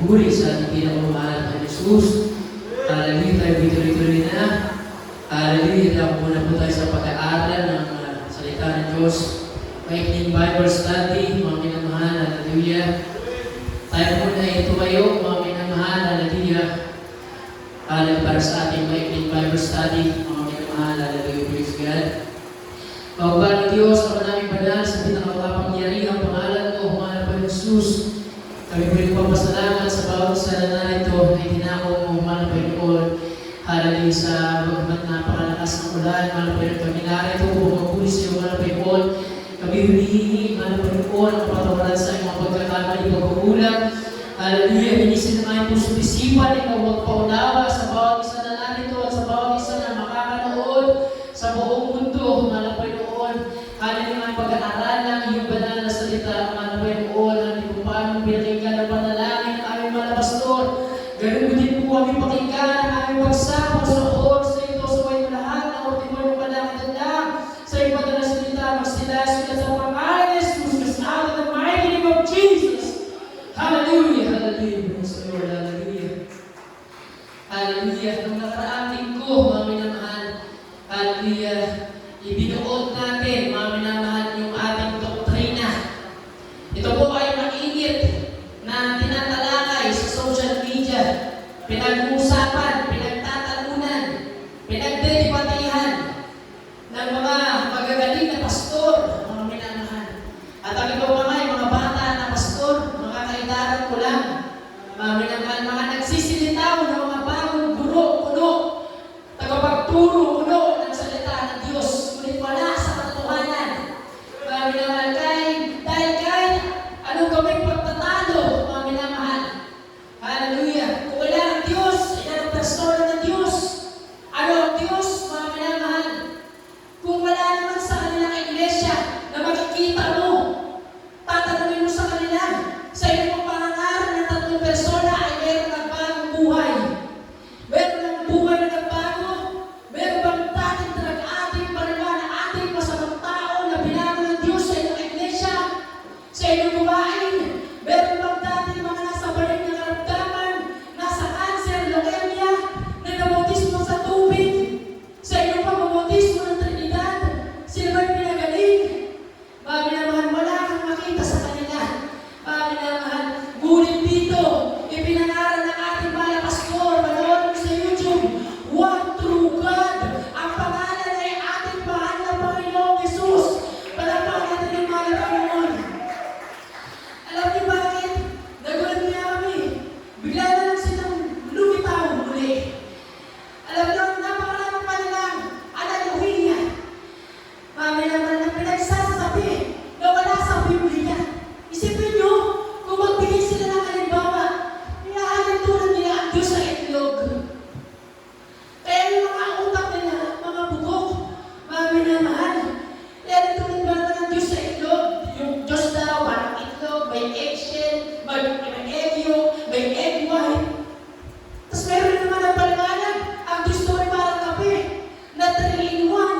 pagpupuri sa ating pinakamamahal na Jesus. Hallelujah, tayo tuloy-tuloy na. Hallelujah, dahil muna po tayo sa pag-aaral ng salita ng Diyos. Maikling Bible study, mga minamahal, hallelujah. Tayo muna ito kayo, mga minamahal, hallelujah. Hallelujah, para sa ating maikling Bible study, mga minamahal, hallelujah, praise God. Pagbalang Diyos, ang manaming banal sa pinakakapangyarihang pangalan mo, mahal po Jesus. Kami po nagpapasalamat sa bawat isa na narito na itinako mo, mahal po Panginoon. Hallelujah, sa bagamat napakalakas ng ulan, mahal po Panginoon. Kami narito po magpuli sa iyo, mahal po Panginoon. Kami hulihingi, mahal po Panginoon, ang patawaran sa iyong mga pagkakamali, pagkukulang. Hallelujah, minisin na ngayon po sa isipan, ikaw magpaunawa sa bawat isa na narito at sa bawat isa na makakanood sa buong mundo, mahal po Panginoon. Hallelujah, ang pag-aaralan, iyong banal na salita, mahal po Panginoon. Kung paano pinakinggan ang panalangin ng aming mga pastor, ganun din po kami pakinggan ang aming pagsama sa oor sa ito sa may lahat ng ultimo ng panalangin lang sa iyong banal na salita, magsilas ka sa pangalan ni Jesus, kasi out of the mighty name of Jesus. Hallelujah, hallelujah, praise the Lord, hallelujah. Hallelujah, nung nakaraang linggo, mga minamahal, hallelujah, ibinuot natin, mga minamahal, yung ating doktrina. Ito po ay mainit na tinatalakay sa social media, pinag-uusapan, pinagtatalunan, pinagdedebatihan ng mga magagaling na pastor, mga minamahal. At ang iba pa nga, yung mga bata na pastor, mga kaidaran ko lang, mga minamahal, mga nagsisilitaw ng mga bagong guro, puno, tagapagturo, puno ng salita ng Diyos, ngunit wala sa katotohanan. Mga minamahal, dahil anong gawing pagtatalo, mga minamahal? Hallelujah! Kung wala ang Diyos, ilan ang persona ng Diyos? Ano ang Diyos, mga minamahal? Kung wala naman sa kanilang iglesia na makikita mo, tatanungin mo sa kanila, sa iyong pangangaral ng tatlong persona ay meron ng bagong buhay. Meron ng buhay na nagbago. Meron bang dating ating paniwala, ating masamang tao na binago ng Diyos sa iyong iglesia, sa iyong buhayin? Meron bang dating mga nasa baling ng karamdaman, nasa cancer, leukemia, na nabotismo sa tubig, sa iyong pagbabotismo ng Trinidad? Sila ba'y pinagaling? Mga minamahal, wala kang makita sa kanila. Mga minamahal, ngunit dito, ipinangaral ng ating mga pastor, manood mo sa YouTube, one true God. Ang pangalan ay ating mahal na Panginoong Jesus. Palapakan natin ang mahal na Panginoon. Alam niyo bakit? Nagulat niya kami. Bigla na lang silang lumitaw muli. Alam niyo, napakaraming panilang hallelujah. Mga minamahal na pinagsasabi na wala sa Biblia. Isipin niyo, kung magbigay sila ng halimbawa, iaanin tulad nila ang Diyos sa itlog. Kaya yung mga utak nila, mga bugok, mga minamahal, iaanin tulad ba naman ang Diyos sa itlog? Yung Diyos daw, parang itlog, may eggshell, may egg yolk, may egg white. Tapos meron naman ang paliwanag, ang Diyos daw ay parang kape, na 3-in-1.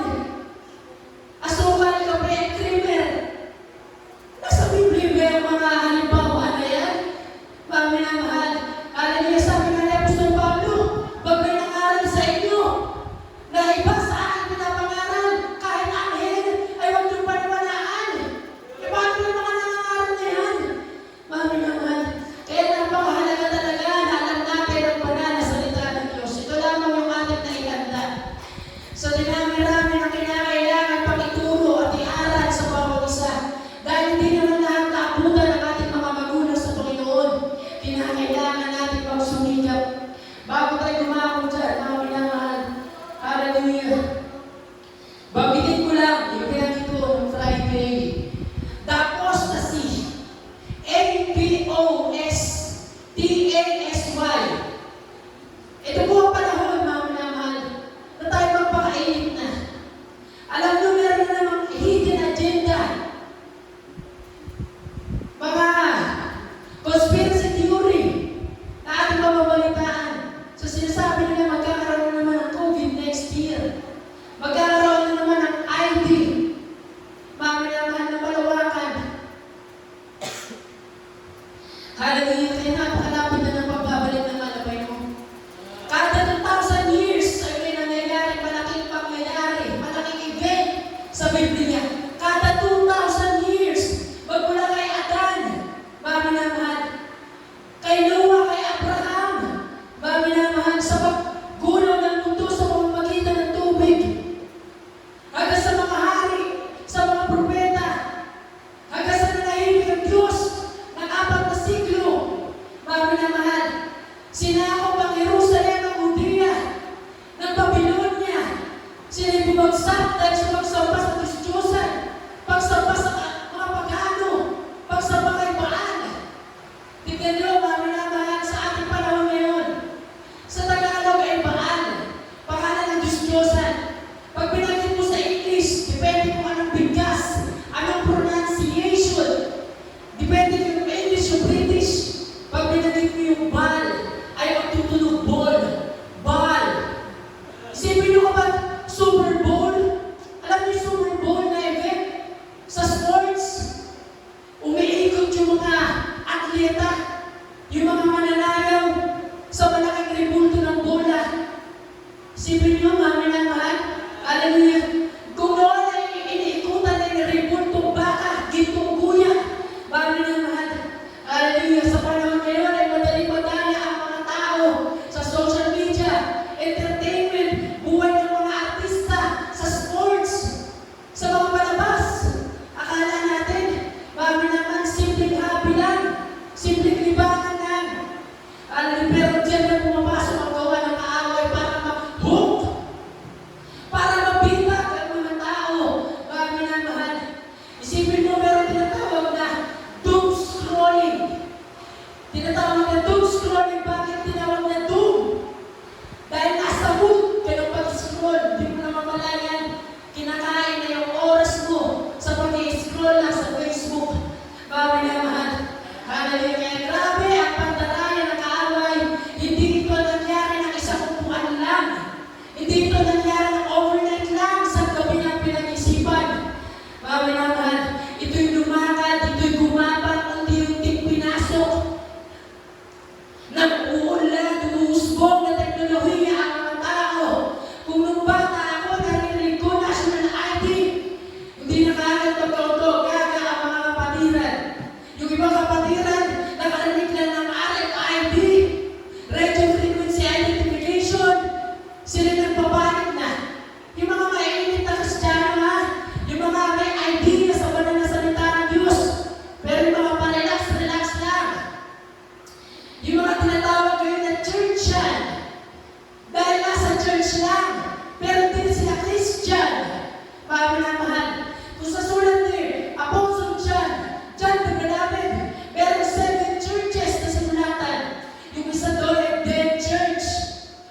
Asukal, kape, at creamer. Nasa Biblia ba yung mga halimbawa na yan? Mga minamahal, hallelujah, sabi nga ni Apostol Pablo, pag may nangaral sa inyo, na iba sa akin pinapangaral, kahit anghel, ay huwag niyong paniwalaan. E bakit yung mga nangaral na yan? Mga minamahal, kaya napakahalaga talaga na alam natin ang banal na salita ng Diyos. Ito lamang yung ating naihanda. So, dinami-rami na kinakailangan pag-ituro at i-aral sa bawat isa. Dahil hindi naman lahat naabutan ng ating mga magulang sa Panginoon. Kinakailangan natin magsumikap. Bago tayo dumako dyan, mga minamahal. Hallelujah. Bagitin ko lang, yung pinagin ko ng Friday. The apostasy. A-P-O-S-T-A-S-Y. Ito po ang panahon, mga minamahal, na tayo magpakainit na. Alam nyo, meron na namang hidden agenda. Mga conspiracy theory na ating mamamalitaan. So sinasabi nila magkakaroon na naman ng COVID next year. Magkakaroon na naman ng ID. Mga minamahal na malawakan. Hallelujah, kaya napakalapit na yung bal ay magtutunog ball. Bal. Isipin nyo kapag Super Bowl, alam niyo yung Super Bowl na event sa sports, umiikot yung mga atleta, yung mga mananayaw sa malaking ribulto ng bola. Isipin nyo, mami na mahal, hallelujah, kung noon ay iniikutan na yung ribultong baka, gintong guya, mami na mahal, hallelujah, sa panahon ngayon ay madali-madali ang mga tao sa social media, entertainment, buhay ng mga artista, sa sports, sa mga palabas. Akala natin, mami naman, simpleng hobby lang, simpleng libangan lang. Pero dyan na pumapasok ang gawa ng kaaway para mag-hook, para mabitag ang mga tao. Mami na mahal. Isipin mo, meron tinatawag na doom scrolling. Tinatawag na doom scrolling. Bakit tinawag na doom? Dahil nasa mood ka ng pag-scroll, di mo na mamalayan. Kinakain na yung oras mo sa pag-scroll lang sa Facebook. Mami na mahal. Hallelujah. Grabe ang pandaraya ng kaaway. Hindi ito nangyari ng isang upuan lang. Hindi ito nangyari ng overnight lang sa gabi ng pinag-isipan. Mami na mahal. Ito'y lumakad, ito'y gumapang, unti-unting pinasok ng uulan, umuusbong na teknolohiya ang mga tao. Kung nung bata ako, narinig ko national ID. Hindi na kaagad magkautog, gaga ang mga kapatiran. Yung ibang kapatiran, nakarinig lang ng RFID, radio frequency identification, sila nagpapanik na. Yung mga mainit na Kristiyano ha, yung mga may idea sa banal na salita ng Diyos, pero yung mga pa-relax lang. Yung mga tinatawag ngayon na churchian, dahil nasa church lang, pero hindi sila Christian. Mami na mahal. Kung sa sulat ni Apostle John the Beloved, meron 7 churches na sinulatan. Yung isa doon ay dead church.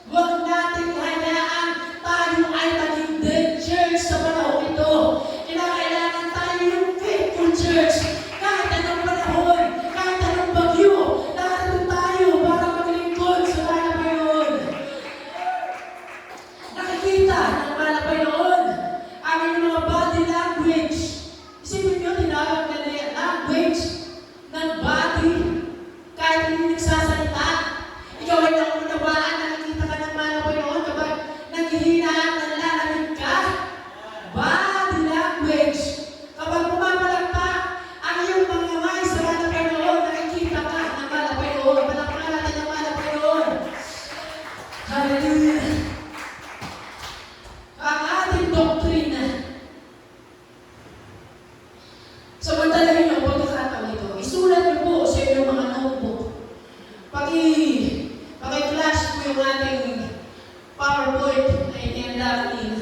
Huwag natin hayaan tayo ay maging dead church sa panahon ito. Kinakailangan tayo yung faithful church. Kahit anong panahon, kahit anong bagyo, narito tayo para maglingkod sa Panginoon. Nakikita ng Panginoon ang inyong mga body language. Isipin nyo, tinawag na language ng body. Kahit hindi nagsasalita, ikaw ay naunawaan, nakikita ka ng Panginoon kapag naghihinaan, nanlalamig ka. Body language. Kapag pumapalagpak ang iyong mga kamay sa Panginoon, nakikita ka ng Panginoon. Palakpakan natin ng Panginoon. Hallelujah. Ang ating doktrina. Samantalahin niyo ang pagkakataon ito. Isulat niyo po sa inyong mga notebook. Paki-flash po yung ating PowerPoint na inihanda kanina.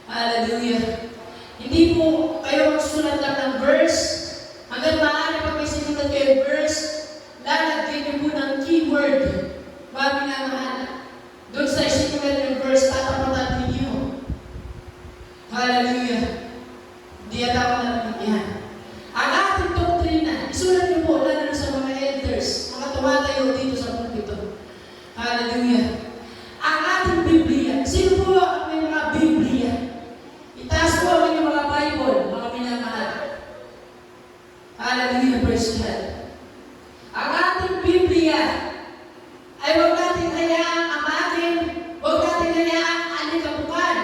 Hallelujah. Hindi po kayo magsulat lang ng verse. Hanggang maaari pag may sinulat kayo verse, lalagyan niyo po ng keyword. Bago nga mahal. Doon sa isinulat ng verse, tatapatan ninyo. Hallelujah. Hindi yata ako nalagyan. Ang ating doktrina, isulat niyo po lalo sa mga elders, mga tumatayo dito sa pulpito. Hallelujah. Ang ating Biblia, sino po ang may mga Biblia? Itaas po ang inyong mga Bible, mga minamahal. Hallelujah, praise God. Ang ating Biblia ay huwag natin hayaang amakin, huwag natin hayaang alikabukan.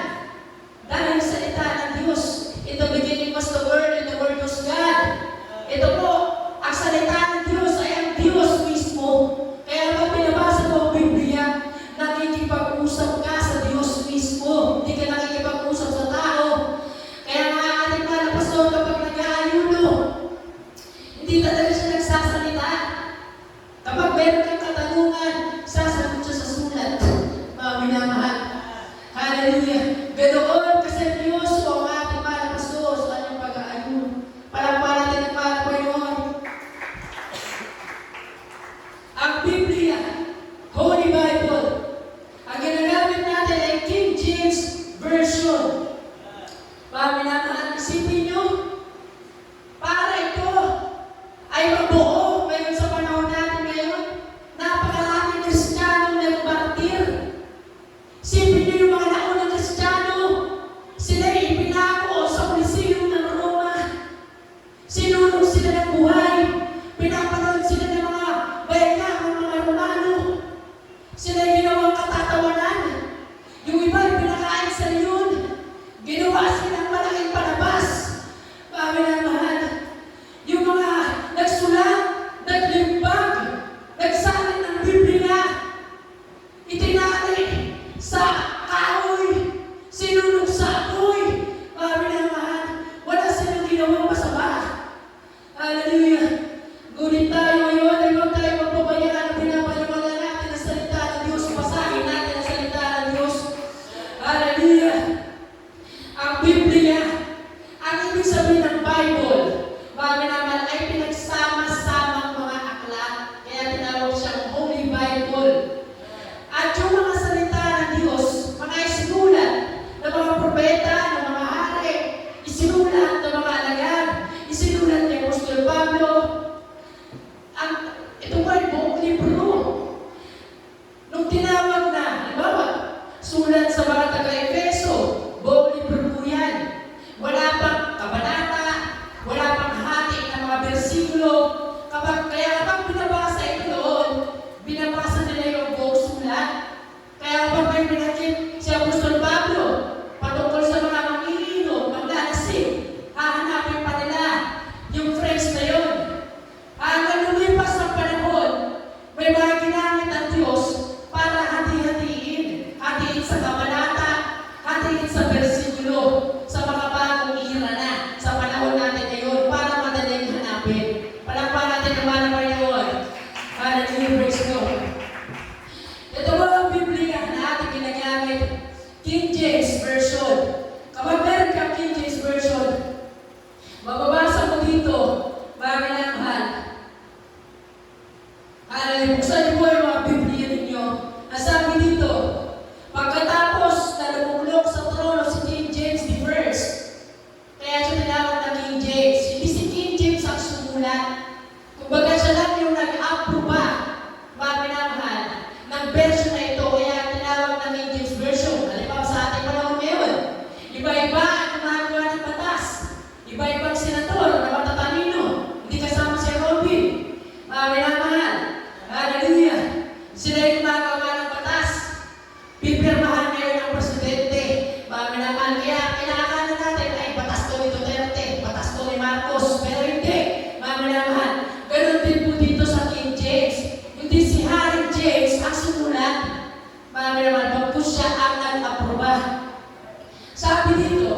Dahil salita ng Diyos, in the beginning was the Word, and the Word was God. Ito po, ang salita ng Diyos ay ang Diyos mismo. Kaya pag binabasa mo ang Biblia, Bible. At yung mga salita ng Diyos, mga isinulat ng mga propeta, ng mga hari, isinulat ng mga alagad, isinulat ni Apostol Pablo. Ito ba yung buong libro? Nung tinawag na, halimbawa, sulat sa mga taga-Efeso, buong libro po yan. Wala pang kabanata, wala pang hati ng mga bersikulo. Kaya kapag binabasa ito doon, binabasa nila yung buong sulat. Kaya kapag may binakit si Apostol Pablo, patungkol sa mga manginginom, maglalasing, hahanapin pa nila yung phrase na yun. Hanggang lumipas ng panahon, may mga ginamit ang Diyos para hati-hatiin. Hatiin sa kabanata, hatiin sa bersikulo, sa mga bagong ira na, sa panahon natin ngayon, para madaling hanapin. Palakpan natin naman ang Panginoon. Hallelujah, praise God. Ito ba ang Biblia na ating ginagamit? King James Version. Kapag meron kang King James Version, mababasa mo dito, bagay na mahal. Buksan niyo po yung mga Biblia ninyo. Ang sabi dito, pagkatapos na lumulok sa trono si King James the First, kaya siya tinawag na King James. Hindi si King James ang sumulat. Kumbaga siya lang yung nag-aproba, bagay na mahal, ng version na ito, kaya tinawag na King James Version. Halimbawa sa ating panahon ngayon, iba-iba ang gumagawa ng batas. Iba-ibang senador na matatalino. Hindi kasama si Robin. Bagay na mahal. Hallelujah! Sila yung gumagawa ng batas. Pipirmahan ngayon ng presidente. Bagay na mahal. Kaya kailangan natin ay batas to ni Duterte, batas to ni Marcos. Pero hindi. Bagay na mahal. Ganon din po dito sa King James. Hindi si Harry James ang sumulat. Bagay na mahal. Bagkus siya ang nag-aproba. Sabi dito,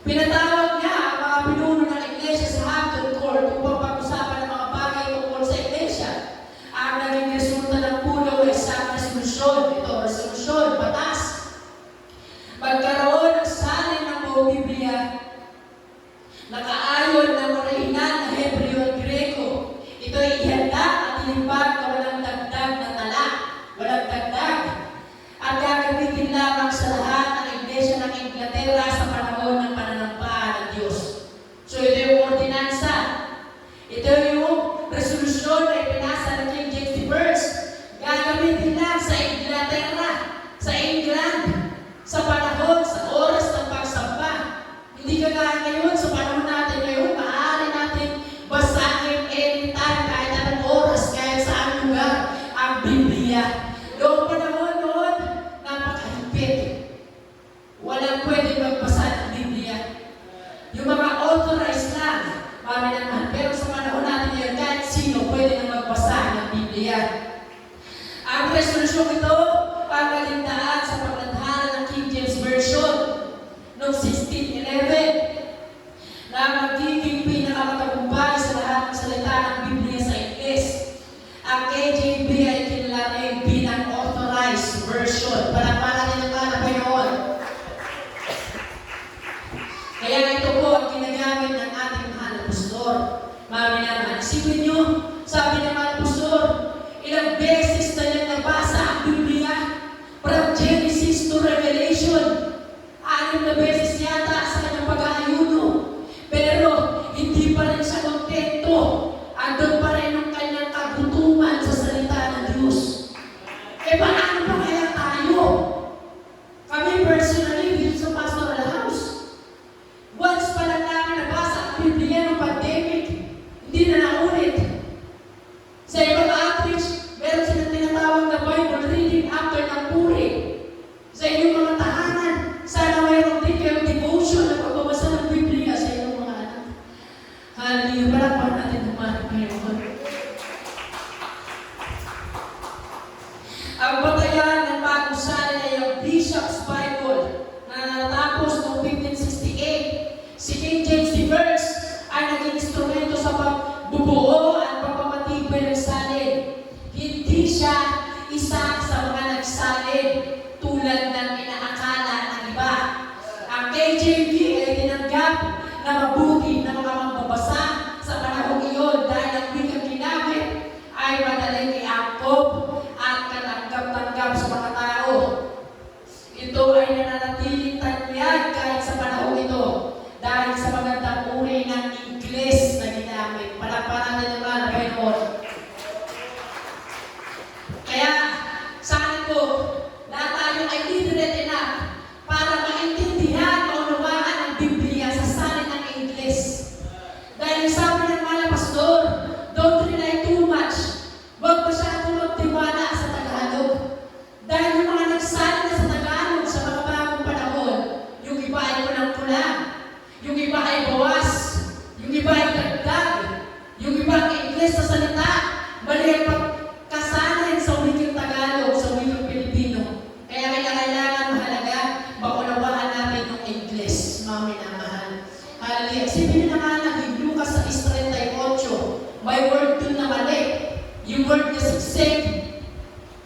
pinatawag niya ang mga pinuno ng iglesia sa Hampton Court upang pag-usapan ng mga bagay tungkol sa iglesia. Ang naging resulta ng pulo ay isang resolusyon. Ito, resolusyon, batas. Magkaroon ng salin ng buong Biblia, nakaayon ng orihinal na Hebreo at Greko. Ito ay ihanda at ilimbag na walang dagdag na tala, walang dagdag. At gagamitin lamang sa lahat ng iglesia ng Inglaterra sa panahon ng pananampahan ng Diyos. So ito yung ordinansa. Ito yung resolusyon na ipinasa ng King James I. Gagamitin lang sa Inglaterra, sa England, sa panahon, sa oras ng pagsamba. Hindi kagaya ngayon, sa panahon natin ngayon, maaari natin basahin anytime, kahit anong oras, kahit saan lugar, ang Biblia. Noong panahon noon, napakahigpit. Walang pwede magbasa ng Biblia. Yung mga authorized lang, marami naman. Pero sa panahon natin ngayon, kahit sino pwede na magbasa ng Biblia. Ang resolusyon ito, pagkalintaan sa pagladhana ng King James Version noong 1611 na magiging pinakamatagumpay sa lahat ng salita ng Biblia sa Ingles. Ang KJV ay kinalaring bilang authorized version. Palakpakan din naman ang Panginoon. Kaya ito po ang ginagamit ng ating mahal na pastor. Marami naman. Isipin nyo, sabi ng mahal na pastor, ilang beses na niya nabasa ang Biblia from Genesis to Revelation. 6 na beses yata sa kanyang pag-aayuno. Pero hindi pa rin siya kontento. Andun pa rin ang kanyang kagutuman sa salita ng Diyos. E paano pa kaya tayo? Kami personally, dito sa pastoral house, once pa lang namin nabasa ang Biblia ng pandemic, hindi na naulit. Sa ibang outreach, meron silang tinatawag na Bible reading after ng puri. Sa inyong mga tahanan, sana mayroon din kayong devotion na pagbabasa ng Biblia sa inyong mga anak. Hallelujah. Palakpakan natin naman ang Panginoon. Ang batayan ng bagong salin ay ang Bishop's Bible na natapos noong 1568. Si King James I ay naging instrumento sa pagbubuo at pagpamatibay ng salin. Hindi siya isa sa mga nagsalin tulad ng inaakala ng iba. Ang KJV ay tinanggap na mabuti na mga magbabasa sa panahon iyon dahil ang wikang ginamit ay madaling iangkop at for the sake.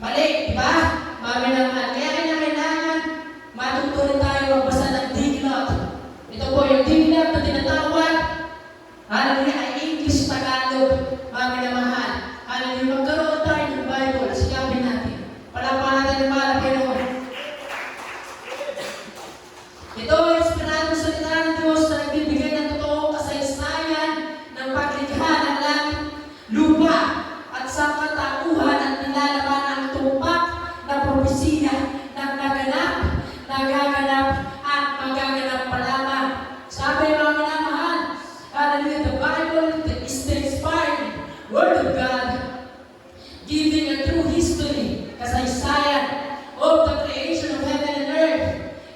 Mali, di ba? Mami naman. Kaya kailangan matutunan tayo magbasa ng diglot. Ito po yung diglot na tinatawag. Hallelujah, ay English Tagalog. Mami na mahal. Hallelujah, magkaroon tayo ng Bible. Sikapin natin. Palapahan natin ng mahal kayo. Ito ay inspirado sa salita ng Diyos na nagbibigay ng totoong kasaysayan ng paglikha ng langit, lupa, at sa katauhan at nilalaman ang tumpak na propesiya ng naganap, nagaganap, at magaganap pa lamang. Sabi mga minamahal, hallelujah, the Bible is the inspired Word of God, giving a true history, kasaysayan of the creation of heaven and earth,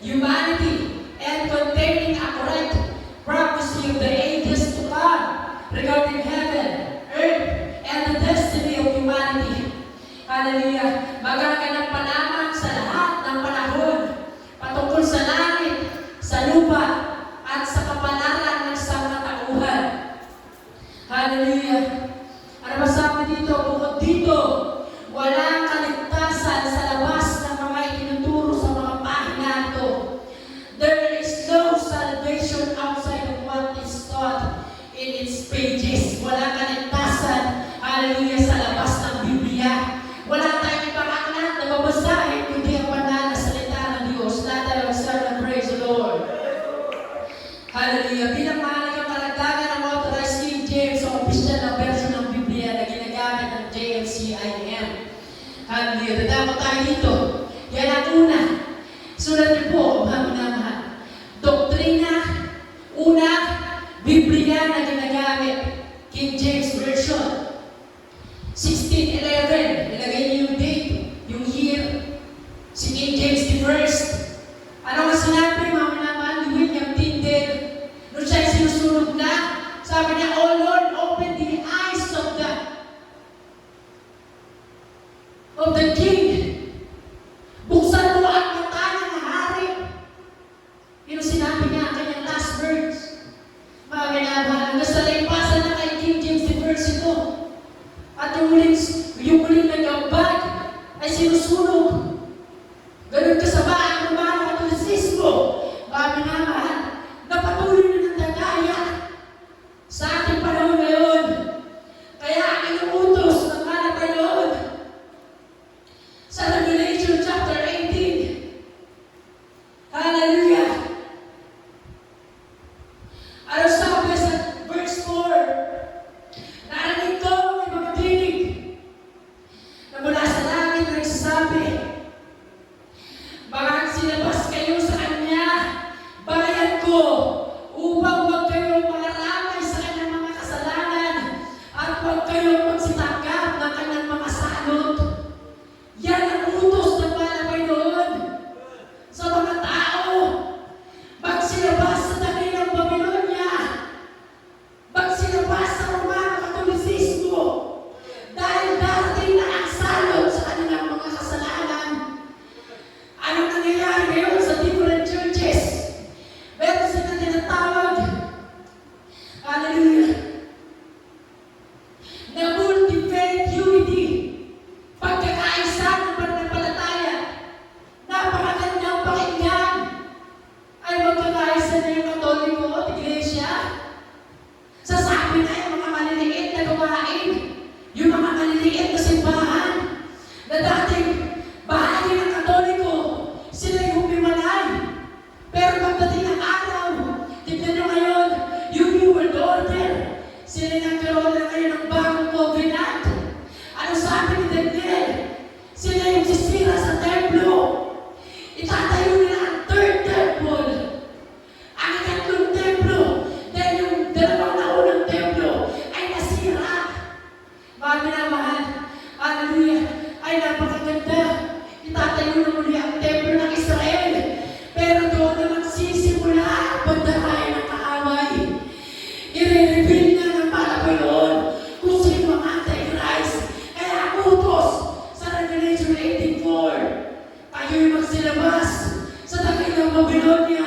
humanity, and containing a correct prophecy of the ages to come regarding heaven, earth, and the destiny of humanity. Hallelujah! Magaganap pa lamang sa lahat ng panahon patungkol sa langit, sa lupa, at sa kapalaran ng sangkatauhan. Hallelujah! Ano ba sabi dito? Bukod dito, walang kaligtasan sa labas ng mga itinuturo sa mga pahina ito. There is no salvation outside of what is taught in its pages. Walang kaligtasan, hallelujah, sa labas ng Biblia. Wala tayong ibang aklat na babasahin kundi ang banal na salita ng Diyos. Lahat tayo magsabi, praise the Lord. Hallelujah. Bilang mahalagang karagdagan ng authorized King James sa opisyal na version ng Biblia na ginagamit ng JMCIM. Hallelujah. Dadama tayo dito. Yan ang una. Sulat niyo po, mga minamahal. Doktrina, una, Biblia na ginagamit. King James Version. 1611. Ilagay niyo yung date, yung year. Si King James the first. Ano nga sinabi, mga minamahal, ni William Tyndale? Nung siya'y sinusunog na, sabi niya, "Oh Lord, open the eyes of the king. Buksan mo ang mata ng hari." Yun ang sinabi niya, ang kanyang last words. Mga minamahal, nasa limpasan na kay King James the First ito. At yung muling nag-ambag ay sinusunog. Ganun kasaba ang Romano Katolisismo. Mga minamahal, napatuloy na ng dagaya sa ating panahon ngayon. Kaya inuutos ng mga Panginoon sa Revelation chapter 18. Hallelujah! Ano sabi sa verse 4? Narinig ko ang ibang tinig na mula sa langit na nagsasabi, "Bakit sinabas kayo sa kanya, bayan ko, upang huwag kayong mangaramay sa kanyang mga kasalanan at huwag kayong magsitanggap ng kanyang mga salot." Yan ang utos ng mga Panginoon sa mga tao. Magsilabas sa dakilang Babylonia. Magsilabas sa Romano Katolisismo. Dahil darating na ang salot sa kanilang mga kasalanan. Ano nangyayari ngayon sa different churches? Meron silang tinatawag, hallelujah, na multi-faith unity. Pagkakaisa ng pananampalataya. Napakagandang pakinggan. Ay magkakaisa na yung Katoliko at Iglesia. Sasabi na yung mga maliliit na gawain, yung mga maliliit na simbahan, na dating bahagi ng Katoliko, sila yung humimalay. Pero pagdating ng araw, tignan nyo ngayon, yung New World Order, sila nagkaroon na ngayon ng bagong covenant. Ano sabi ni Daniel? Sila yung sisira sa templo. Itatayo nila ang third temple. Ang ikatlong templo, dahil yung dalawang naunang templo ay nasira. Mga minamahal, hallelujah, ay napakaganda. Itatayo na muli ang templo ng Israel. Pero doon na magsisimula ang pagdaray ng kaaway. I-reveal na ng Panginoon kung sino ang Antichrist. Kaya utos sa Revelation 18:4. Kayo'y magsilabas sa dakilang Babylonia.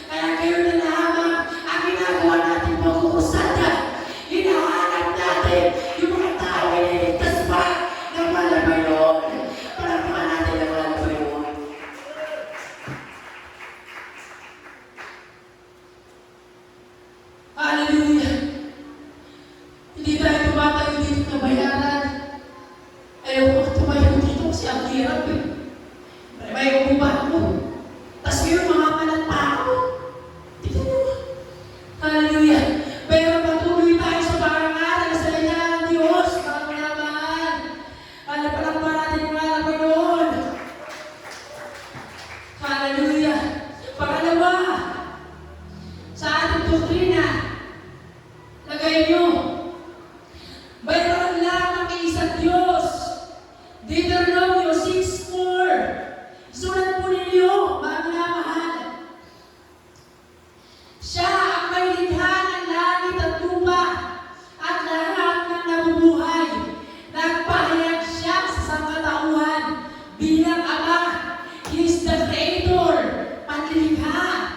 Kaya kayo na lamang ang ginagawa natin pagkukusada. Hinahanap natin yung mga tao na iligtas pa na ayoko tumayo dito kasi ang hirap eh. May upuan mo. Tapos yung mga manatao. Tignan mo. Hallelujah. Pero patuloy tayo sa pangangaral sa salita ng Diyos. Mga minamahal. Ano pa lang ba natin yung alam mo noon? Hallelujah. Pangalawa, sa ating doktrina, lagay nyo, mayroon lang ang isang Diyos. Deuteronomio 6:4. Isulat po ninyo, mga minamahal. Siya ang may likha ng langit at lupa at lahat ng nabubuhay. Nagpahayag siya sa sangkatauhan bilang Ama. He is the Creator, panlilikha.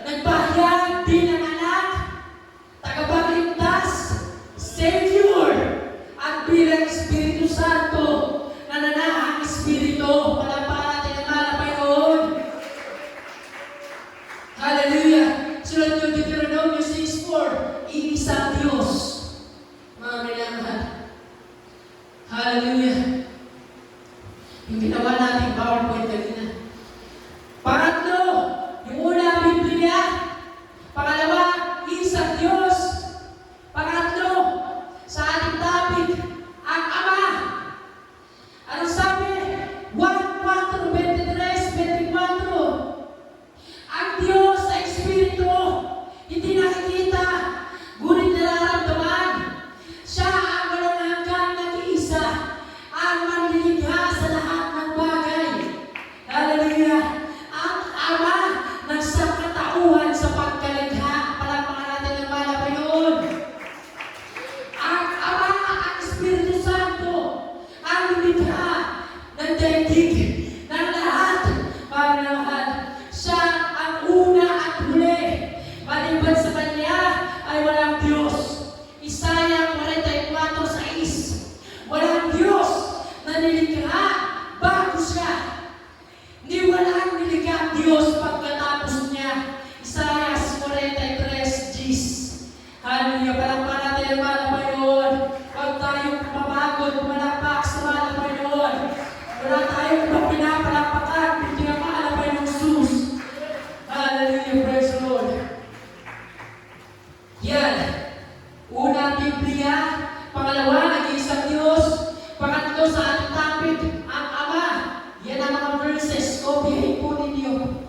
Nagpahayag bilang Anak, tagapagligtas, Savior, at bilang Espiritu Santo, nananahang Espiritu. Palaparan natin ang mahal na Panginoon. Hallelujah. Sulat yung Deuteronomio 6:4, iisang Diyos. Mga minamahal. Hallelujah. Yung ginawa natin PowerPoint kanina. Pangatlo, yung una, Biblia. Pangalawa, isang Diyos. Pangatlo, sa ating topic, ang Ama. Ano sabi? 1:4-23-24. Ang Diyos sa Espiritu, hindi nakikita, ngunit nararamdaman. Siya ang walang hanggang nag-iisa, ang manlilikha sa lahat ng bagay. Hallelujah. Ang Ama ng sangkatauhan sa pagkalikha. Palakpakan natin ang mahal na Panginoon. Ang Ama, ang Espiritu Santo, ang likha ng daigdig ng lahat. Panginoon, siya ang una at huli. Maliban sa Kanya ay walang Diyos. Isaiah 44:6. Walang Diyos na nilikha bago siya. Ni walang nilikha ang Diyos pagkatapos niya. Isaiah 43:10. Hallelujah. Palakpakan natin ang mahal na Panginoon. Huwag tayong pumapagod, pumalakpak sa mahal na Panginoon. Wala tayong pinapalakpakan, hindi ang mahal na Panginoon Jesus. Hallelujah. Praise the Lord. Yan. Una, Biblia. Pangalawa, nag-iisang Diyos. Pangatlo, sa ating topic, ang Ama. Yan ang mga verses. Kopyahin po ninyo.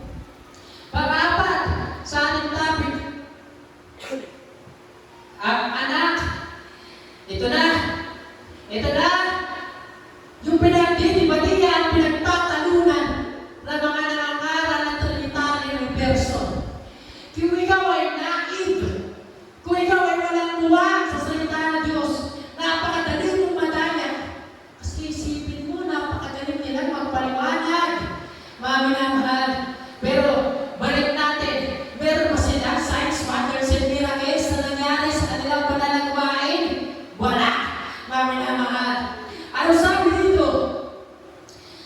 Pang-apat, sa ating topic, ang Anak. Ito na. Ito na. Yung pinagdidibatiya at pinagtatalunan ng mga nangangaral ng Trinitarian person. Kung ikaw ay naive, kung ikaw ay walang buwag sa salita ng Diyos, napakadali mong madaya. Kasi isipin mo, napakagaling nilang magpaliwanag. Mga minamahal. Pero, balik natin. Meron ba silang signs, wonders, and miracles na nangyari sa kanilang pananagwain? Wala. Mga minamahal. Ano sabi dito?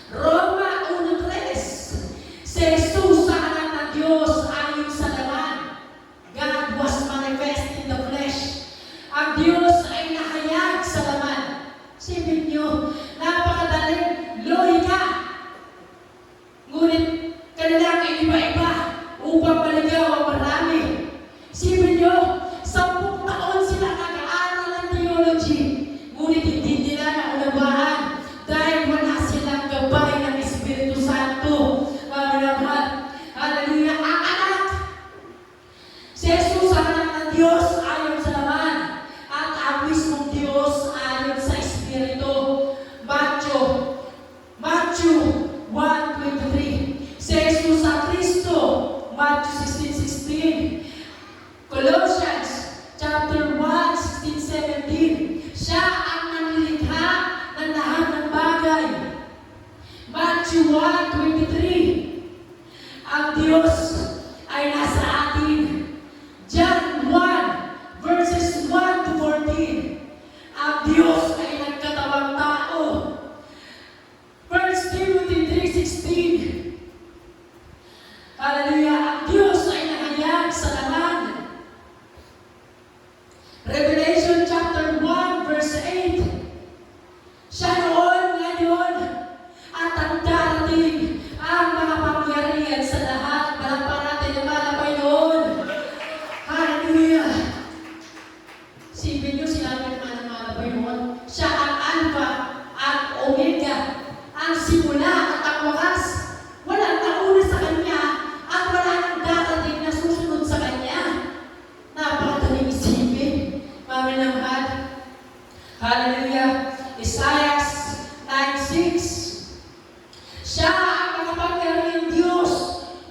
Roma 1:3. Si Jesus sa anak ng Diyos ayon sa laman. God was manifest in the flesh. Ang Diyos ay nahayag sa laman. Sipin nyo, napakadaling lohika. Ngunit kanilang iba-iba upang maligaw ang marami. Sipin nyo, 10 taon sila nag-aaral ng theology. Ngunit hindi nila naunawaan dahil wala silang gabay ng Espiritu Santo. Minamahal. Hallelujah. Ang Anak. Si Jesus ang anak ng Diyos ayon sa laman at ang mismong Diyos ayon sa Espiritu. Matthew 1:23. Si Jesus ang Kristo. Matthew 16:16. Colossians chapter 1:16-17. Siya ang nanlilikha ng lahat ng bagay. Matthew 1:23. Ang Diyos ay nasa atin. John 1:1-14. Ang Diyos ay nagkatawang tao. 1 Timothy 3:16. Hallelujah. Ang Diyos ay nahayag sa laman. Revelation chapter 1:8. Siya noon nga Siya ang makapangyarihang Diyos,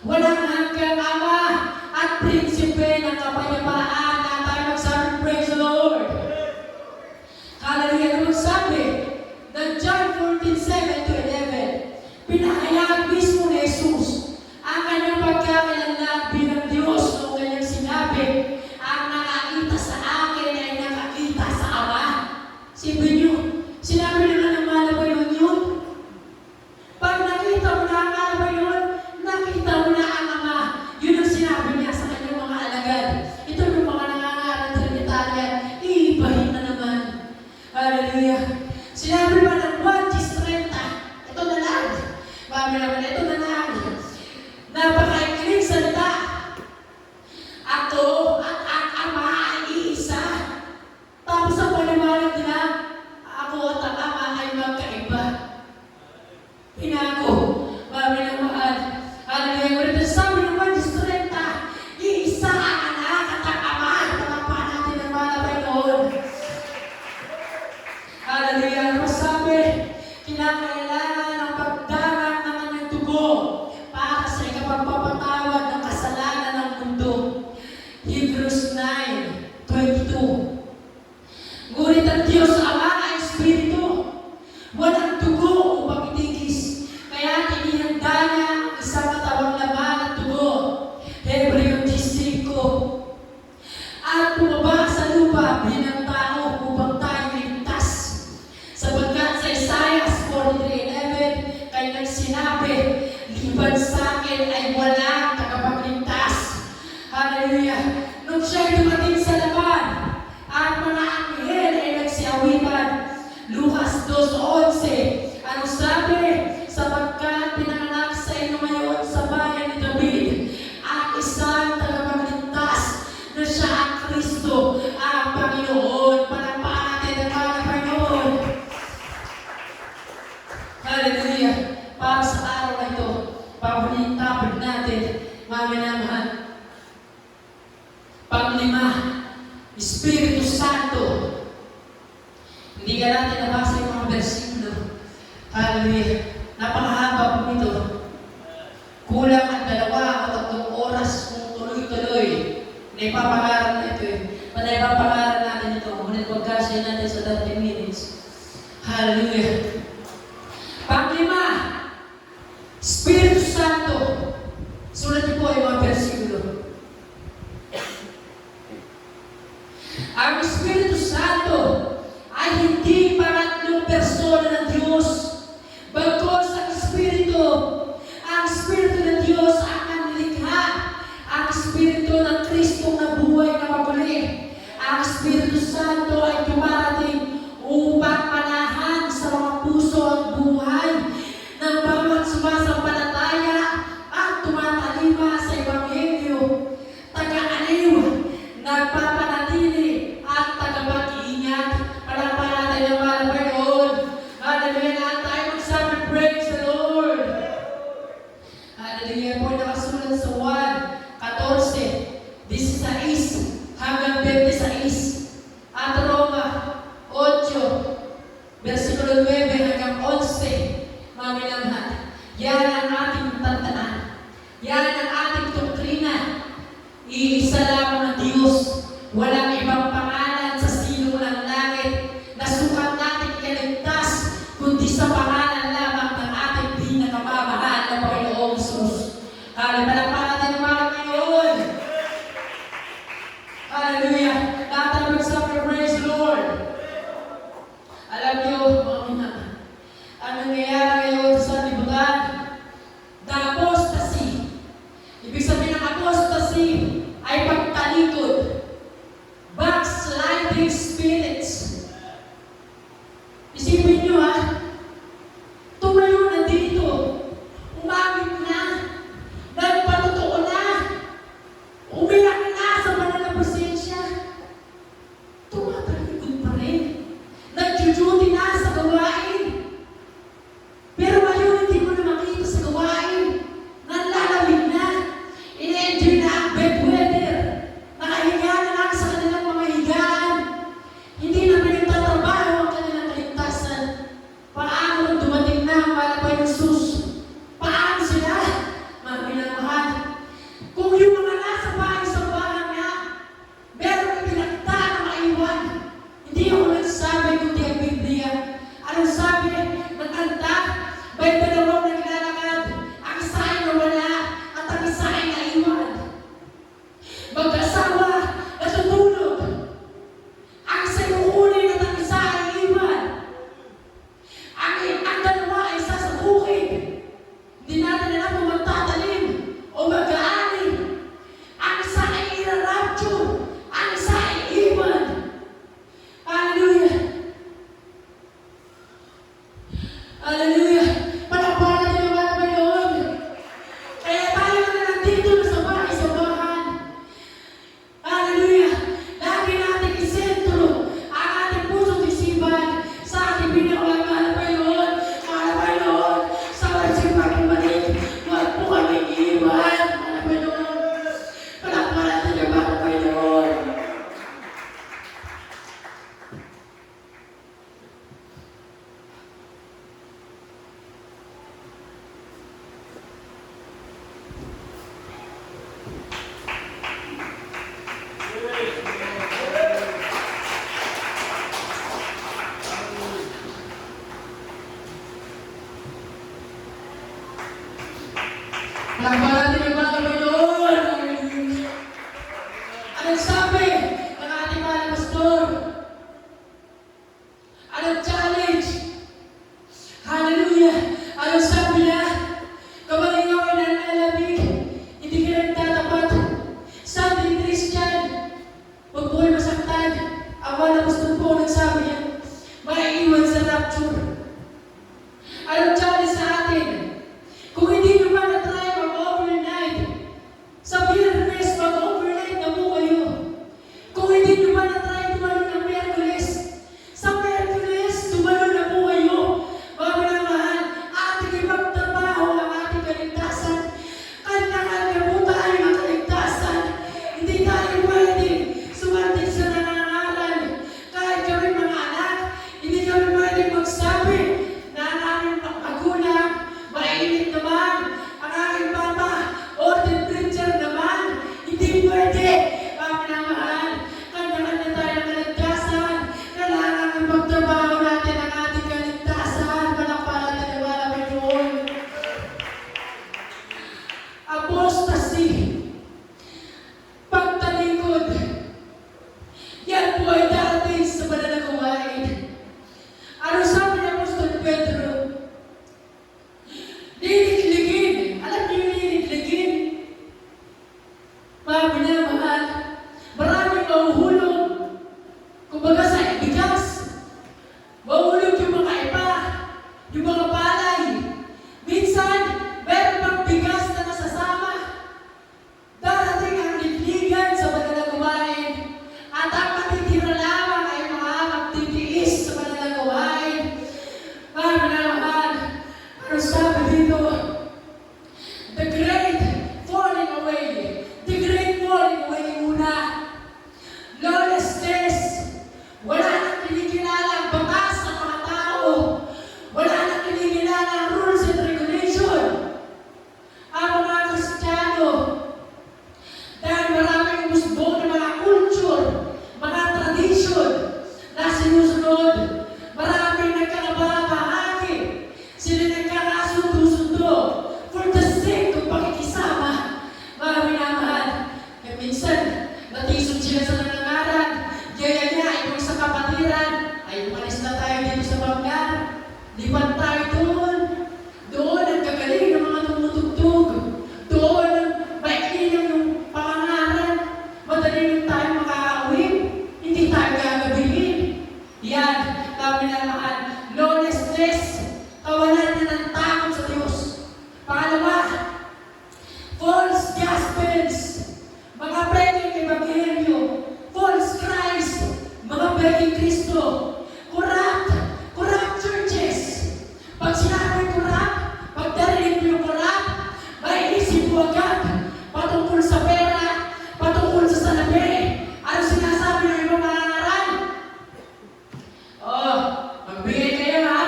walang hanggang Ama at prinsipe ng kapayapaan. Na tayo magsabi, praise the Lord. Hallelujah. Ano magsabi? ng John 14:7-11, pinahayag mismo ni Jesus ang kanyang pagkakilala bilang Diyos noong kanyang sinabi, ang nakakita sa akin ay nakakita sa Ama. Sipin niyo, sinabi naman ng malabayon yun. Pag nakita mo na ang malabayon, nakita mo na ang Ama. Yun ang sinabi niya sa kanyang mga alagad. Ito yung mga nangangaral sa Italia, iibahin na naman. Hallelujah. Sinabi pa ng 1:30, ito na lang. Mami naman, ito na lang. Napakaikiling salita. Ako at ang Ama ay iisa. Tapos ang paliwanag nila, ako at ang Ama ay magkaiba. Pinako, mami ng mahal. Hallelujah. Ngunit sabi ng 1:30, iisa ang anak at ang Ama. Pagkapan natin ang malabay noon. Hallelujah. Ano sabi? Kinakailangan ng pagdarang ng kanyang dugo para sa ikapagpapatawad ng kasalanan ng mundo. Hebrews 9:22. Ngunit ang Diyos Ama ay Espiritu. Walang dugo upang itigis. Kaya inihanda niya ang isang katawang laman at dugo. Hebreo 10:5. At bumaba sa lupa bilang tao upang tayo ligtas. Sapagkat sa Isaiah 43:11, kanyang sinabi, liban sa akin ay walang tagapagligtas. Hallelujah. Nung siya'y dumating sa laban, at mga anghel ay nagsiawitan. Lucas 2:11. Ano sabi? Sapagkat pinanganak sa inyo ngayon sa bayan ni David ang isang tagapagligtas na siya ang Kristo, ang Panginoon. Palampakan natin ang mga Panginoon. Hallelujah. Para sa araw na ito, pahuling topic natin, maminamahal. Panglima, Espiritu Santo. Hindi ka natin nabasa yung mga versikulo. Hallelujah. Napakahaba po nito. Kulang ang 2 o 3 oras kung tuloy-tuloy. Naipapangaral na ito eh. Panaipapangaral natin ito. Ngunit pagkasya natin sa 30 minutes. Hallelujah. Panglima, Espiritu Santo. Sulat niyo po yung mga versikulo. Ang Espiritu Santo ay hindi pangatlong persona ng Diyos. Bagkus ang Espiritu ng Diyos ang nanlikha. Ang Espiritu ng Kristo na buhay na mabuli. Ang Espiritu Santo ay dumarating upang manahan sa mga puso at buhay ng bawat sumasampalataya at tumatalima sa Ebanghelyo. Taga-aliw, nagpapanatili at tagapag-iingat. Palampalan natin ang mga Panginoon. Hallelujah. Lahat tayo magsabi, praise the Lord. Hallelujah. Po nakasulat sa 1:14-16 hanggang 26. At Roma 8:9 hanggang 11. Mga minamahal, yan ang ating tandaan. Yan ang ating doktrina. Iisa lamang ang Diyos. Walang ibang pangalan sa silong ng langit na sukat natin ikaligtas, kundi sa pangalan lamang ng ating pinakamamahal na Panginoong Jesus. Hallelujah. Palampalan natin ang mga Panginoon. Hallelujah. Lahat tayo magsabi, praise the Lord. Alam niyo, mga minamahal, ang nangyayari ngayon sa libutan, the apostasy. Ibig sabihin ng apostasy ay pagtalikod. Backsliding spirits. Isipin nyo tumayo na dito. Umamit na. Nagpatotoo na. Umiyak na sa banal na presensya. Tumatalikod pa rin. Nag-duty na sa gawain. Palakpakan natin yung mga Panginoon. Anong sabi ng ating mahal na pastor? Anong challenge? Hallelujah! Anong sabi niya? Kapag ikaw ay nanlalamig, hindi ka nagtatapat. Sunday Christian, huwag po kayo masaktan. Ang mahal na pastor po nagsabi niya, maiiwan sa rapture. Anong challenge sa atin? Kung hindi nyo pa na-try mag-overnight, sa Biyernes, mag-overnight na po kayo. Kung hindi nyo pa na-try tumalo ng Miyerkules, sa Miyerkules, tumalo na po kayo. Mga minamahal, ating ipagtrabaho ang ating kaligtasan. Kanya-kanya po tayo ang kaligtasan. Hindi tayo pwedeng sumating sa nangangaral. Kahit kami mga anak, hindi kami pwedeng magsabi na ang aming magulang, mainit naman, ang aking papa, order preacher naman, hindi pwede. Mga minamahal, kanya-kanya tayo ng kaligtasan. Kailangan ipagtrabaho natin ang ating kaligtasan. Palakpakan natin ang mga Panginoon. Apostasy, pagtalikod, yan po ay darating sa banal na gawain. Ano sabi ni Apostol Pedro? Liligligin. Alam niyo yung liligligin? Mga minamahal, maraming mahuhulog. Kumbaga sa bigas, mahulog yung mga iba, yung mga palay. Minsan, meron pang bigas na nasasama. Darating ang ligligan sa banal na gawain. At ang matitira lamang ay mga magtitiis sa banal na gawain. Mga minamahal, ano sabi dito? The great falling away. The great falling away muna. Lawlessness. Wala nang kinikilala ang batas ng mga tao. Wala nang kinikilala ang rules and regulation. Ang mga Kristiyano, dahil maraming umusbong ng mga culture, mga tradition na sinusunod, maraming nagkakabahagi, sila nagkakasundo-sundo for the sake of pakikisama. Mga minamahal, kaya minsan, natisod sila sa nangangaral, yaya yung sa kapatiran, ay umalis na tayo dito sa banggar, lipat tayo doon. Doon ang gagaling ng mga tumutugtog. Doon ang maikli yung pangangaral. Madali lang tayo makakawin. Hindi tayo gagabihin. Yan, kami na mahal. Lawlessness, kawalan na ng takot sa Diyos. Pangalawa, false gospels, mga peking ebanghelyo, false Christ, mga peking Kristo, corrupt churches. Pag sinabi corrupt, pag darinig mo yung corrupt, may isip mo agad patungkol sa pera, patungkol sa salapi. Ano sinasabi ng ibang mangangaral? Oh, magbigay kayo ha.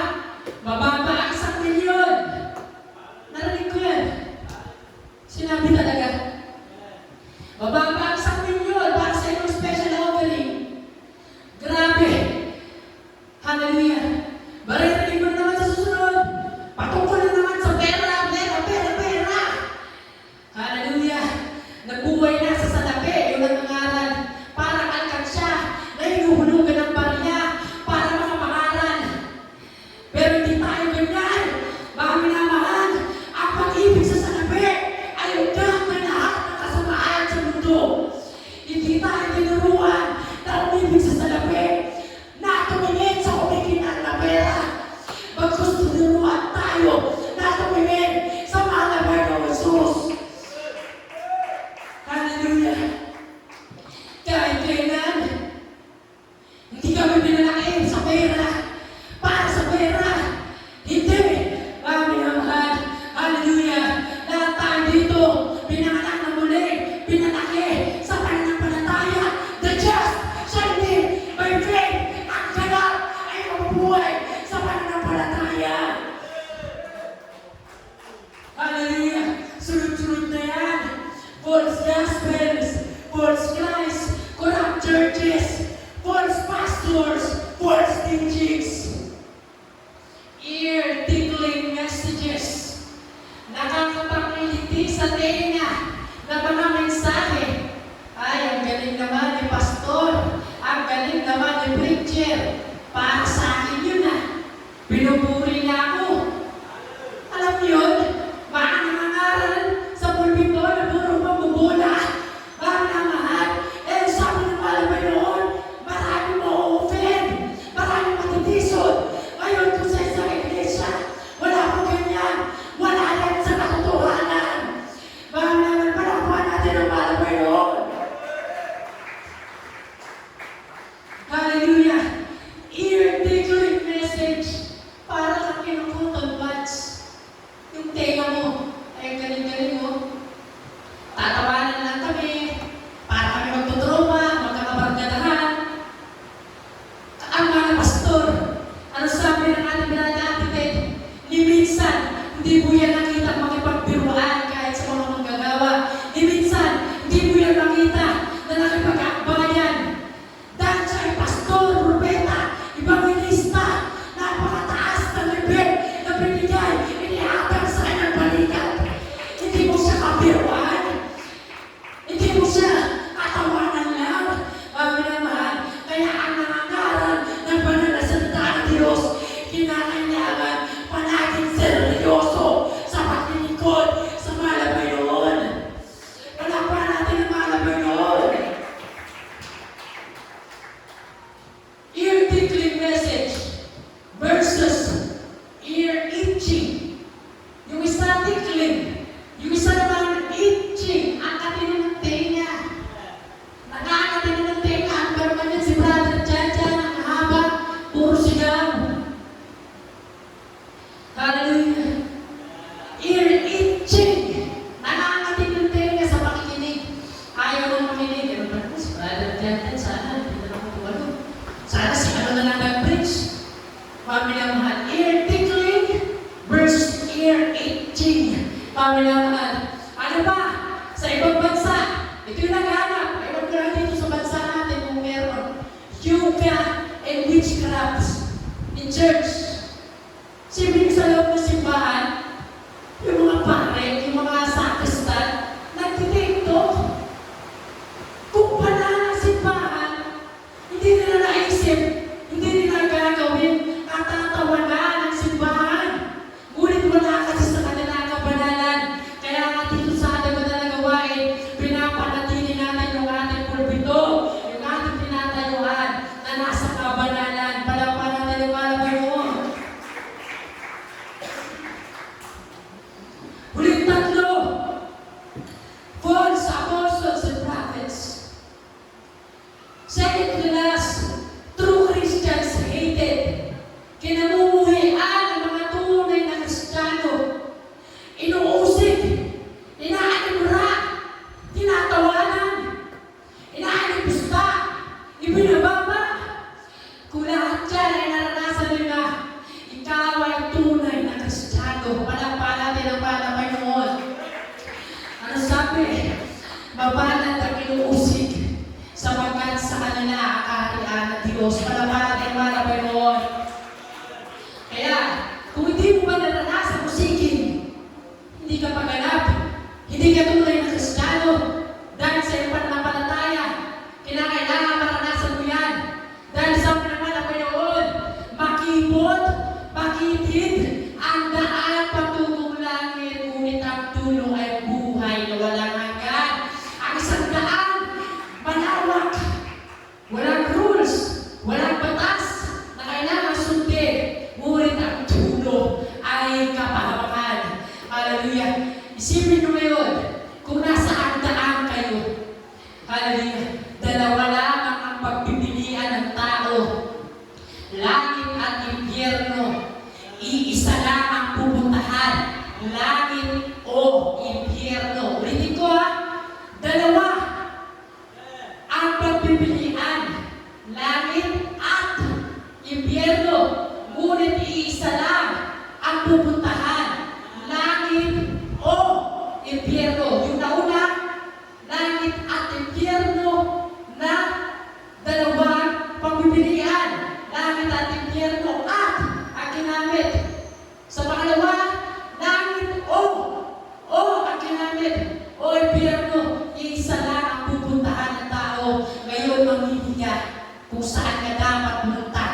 Mababa ang 1,000,000. Narinig ko yan. Sinabi talaga. Mababa ang 1,000,000 para sa inyong special offering. Grabe. Hallelujah. Maririnig mo naman sa susunod. Patungkol na naman sa pera. Ha? Hindi mo yan nakita makipagbiruan kahit sa mga manggagawa. Minsan, hindi mo yan makita na nakipag-akbayan. Dahil siya ay pastor, propeta, evangelista, napakataas na level na binigay, inihatag sa kanyang balikat. Hindi mo siya kabiruan. Hindi mo siya katawanan lang. Minamahal, kaya ang nangangaral ng banal na salita ng Diyos, kinakailangan palaging seryoso sa paglilingkod sa malabayon. Palakpan natin ang malabayon. Ear-tickling message versus ear-itching. Yung isa tickling, yung isa naman itching, ang katinin ng tenga. Nakakatinin ng tenga, ang barman yan si Brother Chacha, ang haba, puro sigaw. Hallelujah. Ear-itching. Nakakatinin ng tenga sa pakikinig. Ayaw nang makinig. Ano ba naman si Brother Chacha, sana, hindi na ako tuwalo. Sana si ano na lang nag-preach. Pamilamahal, ear-tickling versus ear-itching. Pamilamahal. Ano ba? Sa ibang bansa, ito yung naghanap. Ewan ko lang dito sa bansa natin kung meron. Yoga and witchcraft in church. Siyempre sa loob ng simbahan, yung mga pare, yung mga sakristan, nagtitiktok. Kung pala ng simbahan, hindi nila naisip, hindi nila gagawin at tatawanan ng simbahan. Ngunit wala kasi sa kanila kabanalan. Kaya nga dito sa ating mga gawain, pinapanatili natin yung ating pulpito, yung ating tinatayuan na nasa kabanalan. Palapan natin yung malabayon. Huling tatlo, false apostles and prophets. Second to last, true Christians hated. Kinamumuhian ang mga tunay na Kristiyano. Inuusig, inaanimura, tinatawanan, inaanipusta, ibinababa. Kung lahat yan ay naranasan nila, ikaw ay tunay na Kristiyano. Palakpan natin ang palakpan noon. Ano sabi? Mabanat ang inuusig sapagkat sa kanila ang kaharian ng Diyos. Palakpan natin ang palakpan noon. Kaya, kung hindi mo ba naranasan usigin, hindi ka paganap, hindi ka tunay na Kristiyano, dahil sa iyong pananampalataya, kinakailangan maranasan mo yan. Dahil sa pananampalataya noon, makipot, makitid, ang daan patungong langit, ngunit ang dulo ay buhay na walang hanggan. Ang isang daan, malawak, walang rules, walang batas na kailangan sundin, ngunit ang dulo ay kapahamakan. Hallelujah. Isipin mo ngayon, kung nasaan daan kayo, hallelujah, dalawa lamang ang pagpipilian ng tao. Langit at impyerno. Iisa lang ang pupuntahan. Langit o impyerno. Ulitin ko dalawa ang pagpipilian. Langit at impyerno. Ngunit iisa lang ang pupuntahan. Langit o impyerno. Yung nauna, langit at impyerno na dalawang pagpipilian. Langit at impyerno at ang ginamit. Sa pangalawa, langit o ang ginamit o impyerno. Iisa lang ang pupuntahan ng tao. Ngayon, mamimigay kung saan ka dapat pumunta.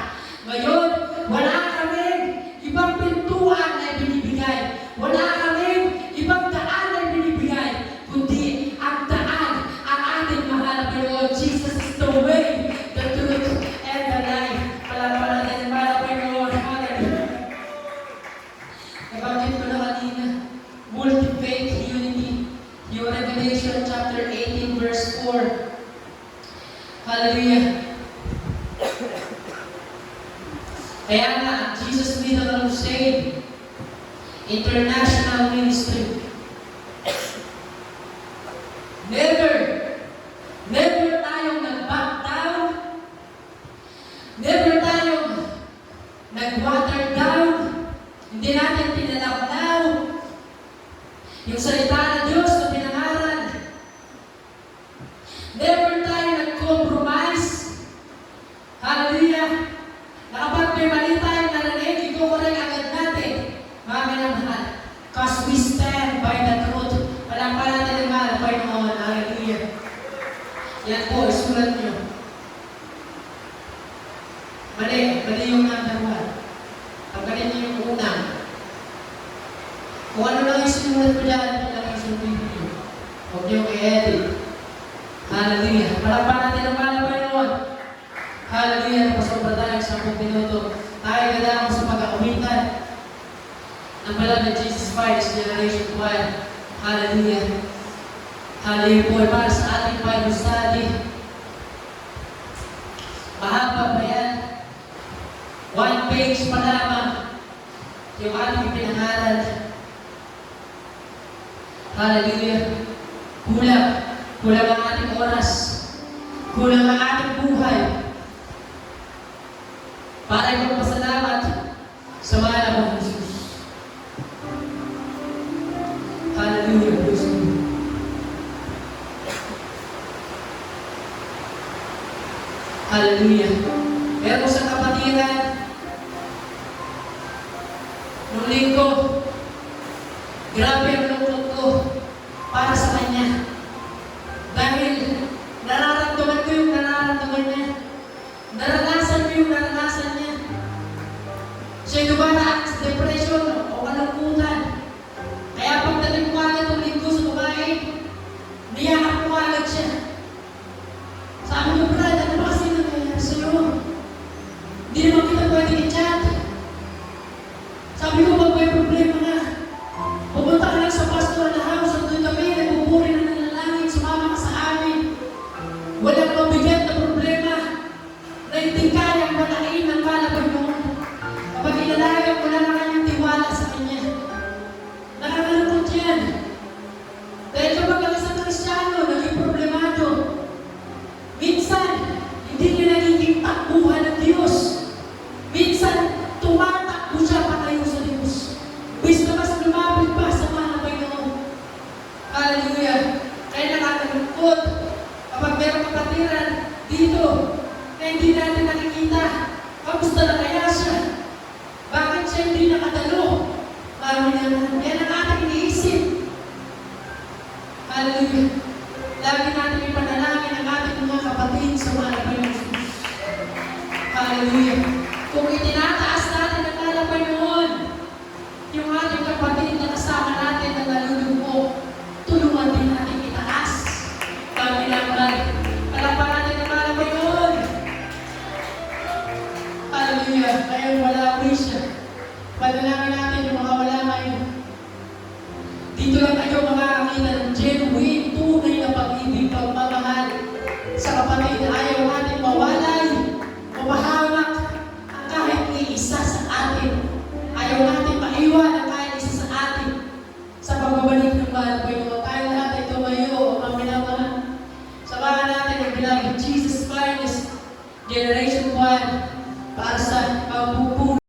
Ngayon, wala kaming ibang pintuan na binibigay. Wala kaming ibang daan na binibigay. Kundi ang daan, ang ating mahal na Panginoon. Jesus is the way, the truth, and the life. Palapalan natin mahal na Panginoon. Hallelujah. Nabanggit ko na kanina, multi-faith unity. Yung Revelation chapter 18 verse 4. Hallelujah. Kaya nga, ang Jesus Miracle Crusade International Ministry, never tayong nag-back down, never tayong nag-water down, hindi natin pinalablaw, Yung salita ng Diyos na pinangaral. Never tayo nag-compromise. Hallelujah. Na kapag may mali tayong narinig, ikukorek agad natin. Mga minamahal. Because we stand by the truth. Walang pa natin ang mahal, Panginoon. Hallelujah. Yan po, isulat nyo. Mali yung number 1. Pagkalit nyo yung unang. Kung ano lang isinulat ko dyan, ano lang yung sunod nyo. Huwag nyo i-edit. Hallelujah. Palakpan natin ang mahal, Panginoon. Hallelujah. Napasobra tayo sa 10 minuto. Tayo ganda sa pag-akumitan. Ang pala ng Jesus Christ, Generation 1. Hallelujah. Hallelujah po. Para sa ating Bible study. Mahaba ba yan? 1 page pa lamang. Yung ating pinangaral. Hallelujah. Kulang ang ating oras. Kulang ang ating buhay. Para magpasalamat sa mahal ng Jesus. Hallelujah. Praise God. Hallelujah. Meron sa kapatiran nung linggo, grabe ang lungkot ko para sa kanya. Dahil nararamdaman ko yung nararamdaman niya. Naranasan ko yung naranasan niya. Siya'y dumaraan sa depression o kalungkutan. Kaya pagdating ko agad ng linggo sa babae, niyakap ko agad siya. Sabi ko, Brad, ano ba kasi nangyayari sa'yo? Hindi naman kita pwede i-chat. Sabi ko, pag may problema na, pupunta ka lang sa pastoral house at doon kami, nagpupuri na nanalangin, sumama ka sa amin. Walang mabigat na problema. Naintingkayang malaking ng kalabag noon. Kapag inalagan mo lang ang kanyang tiwala sa kanya. Nakakalungkot yan. Dahil kapag ang isang Kristyano, naging problemado, minsan, hindi niya nagiging takbuhan ng Diyos. Minsan, tumatakbo siya patayo sa Diyos. Bis na mas lumapit pa sa mga Panginoon. Hallelujah. Kaya nakakalungkot kapag merong kapatiran dito na hindi natin nakikita. Kamusta na kaya siya? Bakit siya hindi nakadalo? Yan ang ating iniisip. Hallelujah. Lagi natin ipanalangin ang ating mga kapatid sa mga Panginoon Jesus. Hallelujah. Kung itinataas natin ang mga Panginoon, yung ating kapatid na kasama natin na nalulungkot, tulungan din natin itaas. Kami naman, palapan natin ang mga Panginoon. Hallelujah. Ngayon wala siya. Panalangin natin yung mga wala ngayon. Dito lang tayo makakakita ng genuine, tunay na pag-ibig, pagmamahal sa kapatid na ayaw natin mawalay o mahamak ang kahit iisa sa atin. Ayaw natin maiwan ang kahit isa sa atin sa pagbabalik ng mahal Panginoon. Tayo lahat ay tumayo o mga minamahal. Samahan natin ang beloved Jesus Christ, Generation 1, para sa pagpupuli.